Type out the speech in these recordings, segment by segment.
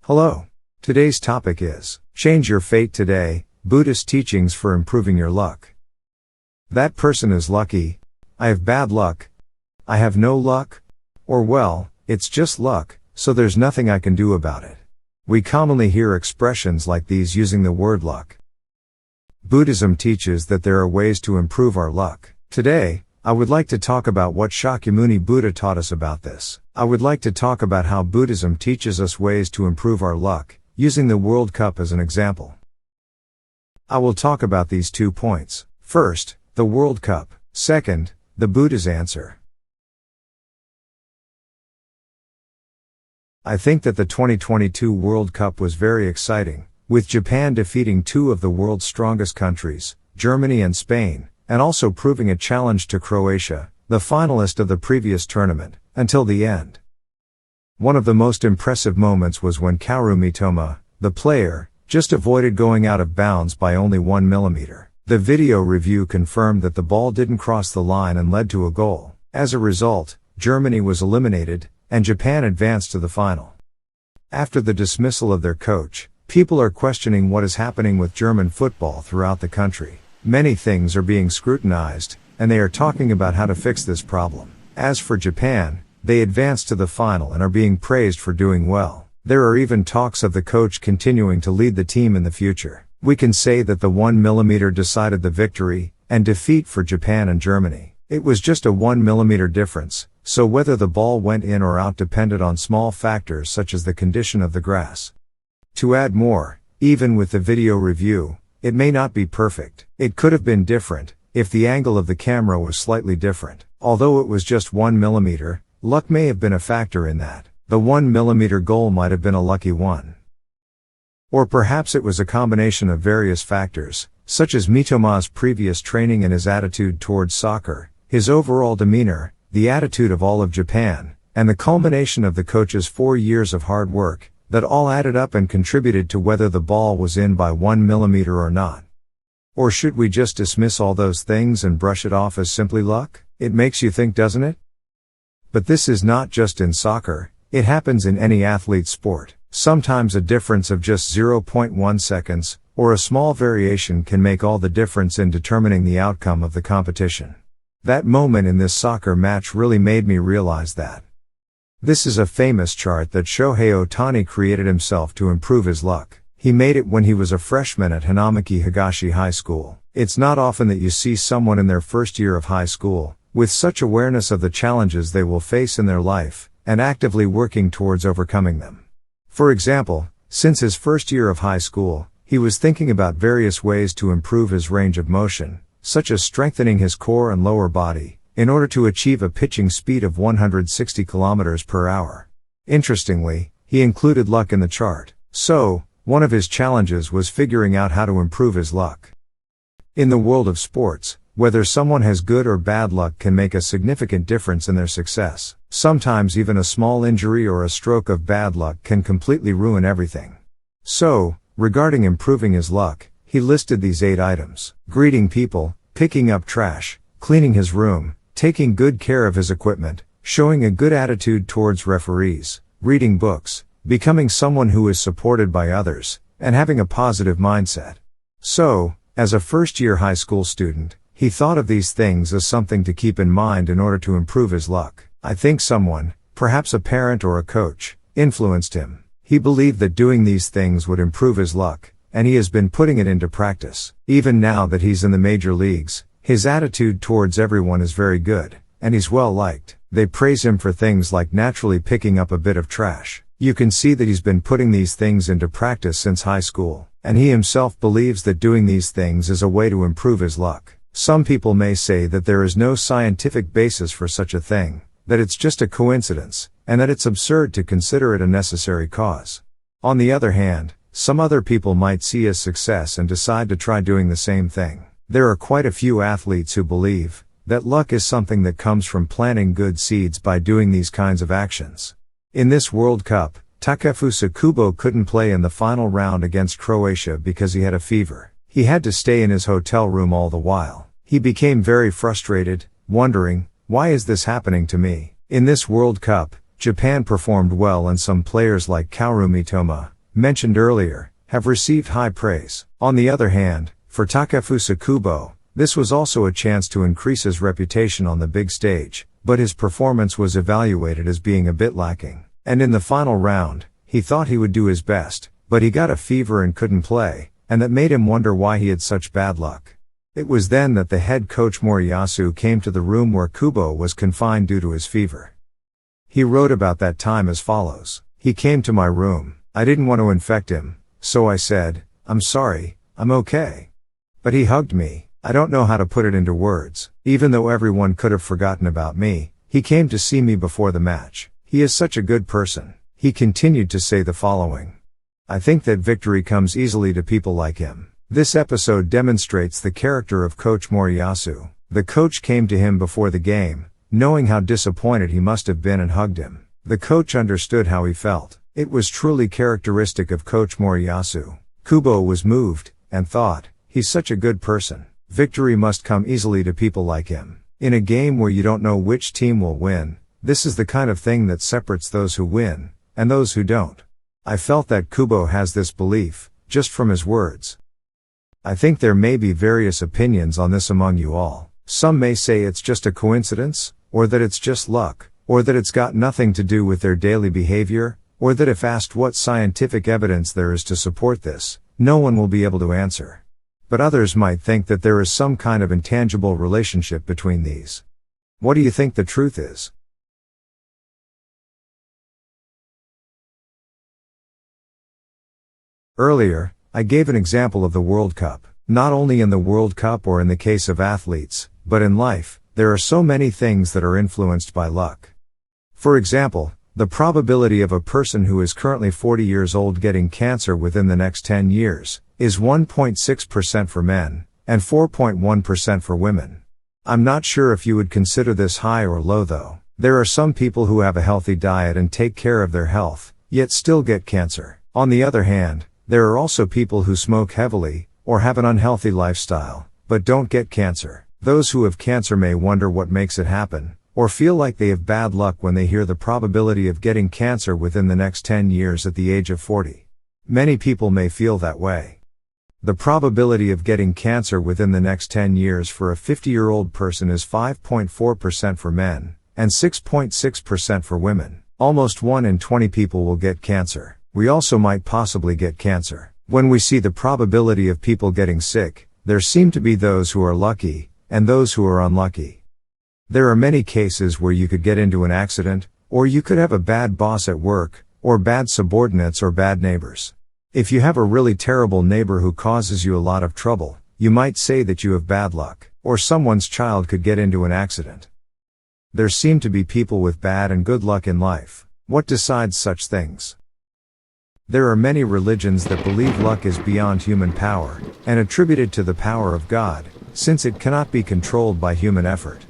Hello. Today's topic is, Change Your Fate Today, Buddhist Teachings for Improving Your Luck. That person is lucky. I have bad luck. I have no luck. Or well, it's just luck, so there's nothing I can do about it. We commonly hear expressions like these using the word luck. Buddhism teaches that there are ways to improve our luck. Today, I would like to talk about what Shakyamuni Buddha taught us about this. I would like to talk about how Buddhism teaches us ways to improve our luck, using the World Cup as an example. I will talk about these 2 points. First, the World Cup. Second, the Buddha's answer. I think that the 2022 World Cup was very exciting, with Japan defeating 2 of the world's strongest countries, Germany and Spain, and also proving a challenge to Croatia, the finalist of the previous tournament, until the end. One of the most impressive moments was when Harrumph, the player, just avoided going out of bounds by only 1 millimeter. The video review confirmed that the ball didn't cross the line and led to a goal. As a result, Germany was eliminated, and Japan advanced to the final. After the dismissal of their coach, people are questioning what is happening with German football throughout the country. Many things are being scrutinized, and they are talking about how to fix this problem. As for Japan, they advanced to the final and are being praised for doing well. There are even talks of the coach continuing to lead the team in the future. We can say that the 1 millimeter decided the victory and defeat for Japan and Germany. It was just a 1 millimeter difference, so whether the ball went in or out depended on small factors such as the condition of the grass. To add more, even with the video review, it may not be perfect. It could have been different, if the angle of the camera was slightly different. Although it was just 1 millimeter, luck may have been a factor in that. The 1 millimeter goal might have been a lucky one. Or perhaps it was a combination of various factors, such as Mitoma's previous training and his attitude towards soccer, his overall demeanor, the attitude of all of Japan, and the culmination of the coach's 4 years of hard work, that all added up and contributed to whether the ball was in by 1 millimeter or not. Or should we just dismiss all those things and brush it off as simply luck? It makes you think, doesn't it? But this is not just in soccer, it happens in any athlete sport. Sometimes a difference of just 0.1 seconds, or a small variation can make all the difference in determining the outcome of the competition. That moment in this soccer match really made me realize that. This is a famous chart that Shohei Ohtani created himself to improve his luck. He made it when he was a freshman at Hanamaki Higashi High School. It's not often that you see someone in their first year of high school, with such awareness of the challenges they will face in their life, and actively working towards overcoming them. For example, since his first year of high school, he was thinking about various ways to improve his range of motion, such as strengthening his core and lower body, in order to achieve a pitching speed of 160 km per hour. Interestingly, he included luck in the chart. So, one of his challenges was figuring out how to improve his luck. In the world of sports, whether someone has good or bad luck can make a significant difference in their success. Sometimes even a small injury or a stroke of bad luck can completely ruin everything. So, regarding improving his luck, he listed these 8 items: greeting people, picking up trash, cleaning his room, taking good care of his equipment, showing a good attitude towards referees, reading books, becoming someone who is supported by others, and having a positive mindset. So, as a first-year high school student, he thought of these things as something to keep in mind in order to improve his luck. I think someone, perhaps a parent or a coach, influenced him. He believed that doing these things would improve his luck, and he has been putting it into practice. Even now that he's in the major leagues, his attitude towards everyone is very good, and he's well liked. They praise him for things like naturally picking up a bit of trash. You can see that he's been putting these things into practice since high school, and he himself believes that doing these things is a way to improve his luck. Some people may say that there is no scientific basis for such a thing, that it's just a coincidence, and that it's absurd to consider it a necessary cause. On the other hand, some other people might see his success and decide to try doing the same thing. There are quite a few athletes who believe that luck is something that comes from planting good seeds by doing these kinds of actions. In this World Cup, Takefusa Kubo couldn't play in the final round against Croatia because he had a fever. He had to stay in his hotel room all the while. He became very frustrated, wondering, why is this happening to me? In this World Cup, Japan performed well and some players like Harrumph, mentioned earlier, have received high praise. On the other hand, for Takefusa Kubo, this was also a chance to increase his reputation on the big stage, but his performance was evaluated as being a bit lacking. And in the final round, he thought he would do his best, but he got a fever and couldn't play, and that made him wonder why he had such bad luck. It was then that the head coach Moriyasu came to the room where Kubo was confined due to his fever. He wrote about that time as follows. He came to my room. I didn't want to infect him, so I said, "I'm sorry, I'm okay." But he hugged me. I don't know how to put it into words. Even though everyone could have forgotten about me, he came to see me before the match. He is such a good person. He continued to say the following. I think that victory comes easily to people like him. This episode demonstrates the character of Coach Moriyasu. The coach came to him before the game, knowing how disappointed he must have been, and hugged him. The coach understood how he felt. It was truly characteristic of Coach Moriyasu. Kubo was moved, and thought, he's such a good person. Victory must come easily to people like him. In a game where you don't know which team will win, this is the kind of thing that separates those who win, and those who don't. I felt that Kubo has this belief, just from his words. I think there may be various opinions on this among you all. Some may say it's just a coincidence, or that it's just luck, or that it's got nothing to do with their daily behavior, or that if asked what scientific evidence there is to support this, no one will be able to answer. But others might think that there is some kind of intangible relationship between these. What do you think the truth is? Earlier, I gave an example of the World Cup. Not only in the World Cup or in the case of athletes, but in life, there are so many things that are influenced by luck. For example, the probability of a person who is currently 40 years old getting cancer within the next 10 years is 1.6% for men, and 4.1% for women. I'm not sure if you would consider this high or low though. There are some people who have a healthy diet and take care of their health, yet still get cancer. On the other hand, there are also people who smoke heavily, or have an unhealthy lifestyle, but don't get cancer. Those who have cancer may wonder what makes it happen, or feel like they have bad luck when they hear the probability of getting cancer within the next 10 years at the age of 40. Many people may feel that way. The probability of getting cancer within the next 10 years for a 50-year-old person is 5.4% for men, and 6.6% for women. Almost 1 in 20 people will get cancer. We also might possibly get cancer. When we see the probability of people getting sick, there seem to be those who are lucky, and those who are unlucky. There are many cases where you could get into an accident, or you could have a bad boss at work, or bad subordinates or bad neighbors. If you have a really terrible neighbor who causes you a lot of trouble, you might say that you have bad luck, or someone's child could get into an accident. There seem to be people with bad and good luck in life. What decides such things? There are many religions that believe luck is beyond human power, and attributed to the power of God, since it cannot be controlled by human effort.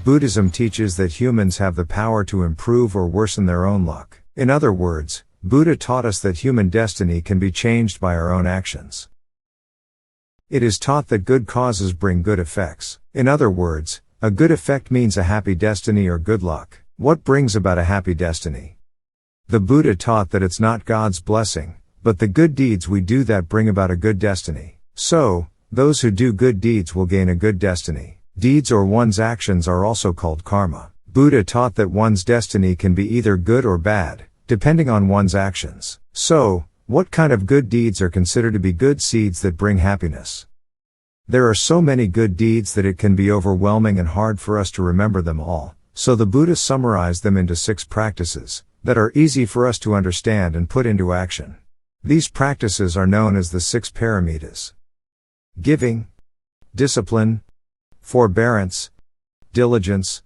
Buddhism teaches that humans have the power to improve or worsen their own luck. In other words, Buddha taught us that human destiny can be changed by our own actions. It is taught that good causes bring good effects. In other words, a good effect means a happy destiny or good luck. What brings about a happy destiny? The Buddha taught that it's not God's blessing, but the good deeds we do that bring about a good destiny. So, those who do good deeds will gain a good destiny. Deeds or one's actions are also called karma. Buddha taught that one's destiny can be either good or bad, depending on one's actions. So, what kind of good deeds are considered to be good seeds that bring happiness? There are so many good deeds that it can be overwhelming and hard for us to remember them all, so the Buddha summarized them into 6 practices that are easy for us to understand and put into action. These practices are known as the 6 paramitas: giving, discipline, forbearance, diligence,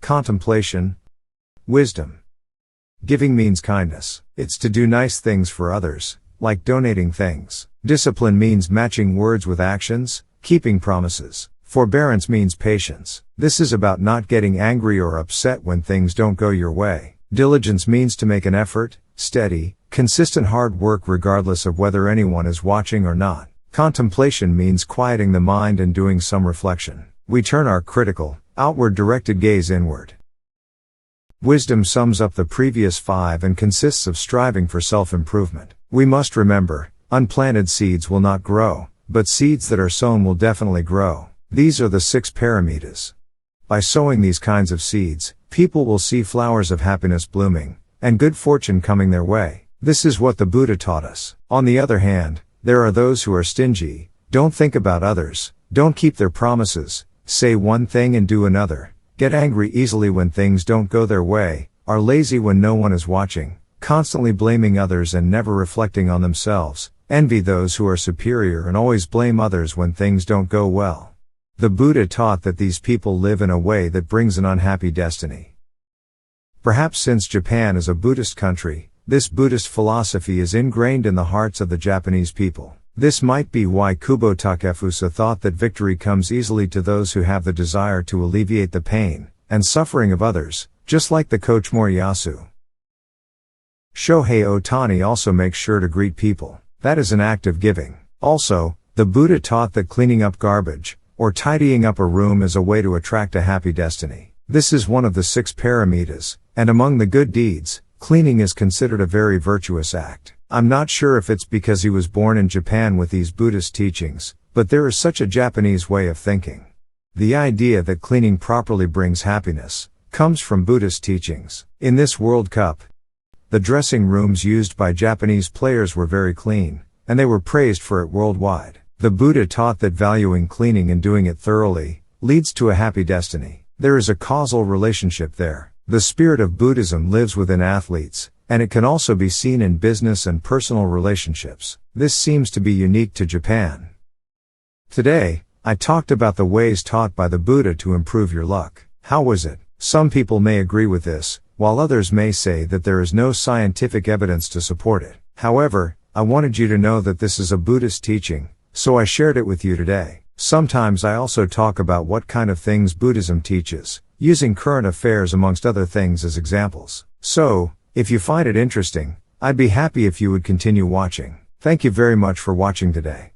contemplation, wisdom. Giving means kindness. It's to do nice things for others, like donating things. Discipline means matching words with actions, keeping promises. Forbearance means patience. This is about not getting angry or upset when things don't go your way. Diligence means to make an effort, steady, consistent hard work regardless of whether anyone is watching or not. Contemplation means quieting the mind and doing some reflection. We turn our critical, outward-directed gaze inward. Wisdom sums up the previous 5 and consists of striving for self-improvement. We must remember, unplanted seeds will not grow, but seeds that are sown will definitely grow. These are the 6 paramitas. By sowing these kinds of seeds, people will see flowers of happiness blooming, and good fortune coming their way. This is what the Buddha taught us. On the other hand, there are those who are stingy, don't think about others, don't keep their promises, say one thing and do another, get angry easily when things don't go their way, are lazy when no one is watching, constantly blaming others and never reflecting on themselves, envy those who are superior and always blame others when things don't go well. The Buddha taught that these people live in a way that brings an unhappy destiny. Perhaps since Japan is a Buddhist country, this Buddhist philosophy is ingrained in the hearts of the Japanese people. This might be why Kubo Takefusa thought that victory comes easily to those who have the desire to alleviate the pain and suffering of others, just like the coach Moriyasu. Shohei Ohtani also makes sure to greet people. That is an act of giving. Also, the Buddha taught that cleaning up garbage, or tidying up a room is a way to attract a happy destiny. This is one of the 6 paramitas, and among the good deeds, cleaning is considered a very virtuous act. I'm not sure if it's because he was born in Japan with these Buddhist teachings, but there is such a Japanese way of thinking. The idea that cleaning properly brings happiness comes from Buddhist teachings. In this World Cup, the dressing rooms used by Japanese players were very clean, and they were praised for it worldwide. The Buddha taught that valuing cleaning and doing it thoroughly leads to a happy destiny. There is a causal relationship there. The spirit of Buddhism lives within athletes, and it can also be seen in business and personal relationships. This seems to be unique to Japan. Today, I talked about the ways taught by the Buddha to improve your luck. How was it? Some people may agree with this, while others may say that there is no scientific evidence to support it. However, I wanted you to know that this is a Buddhist teaching, so I shared it with you today. Sometimes I also talk about what kind of things Buddhism teaches, using current affairs amongst other things as examples. So, if you find it interesting, I'd be happy if you would continue watching. Thank you very much for watching today.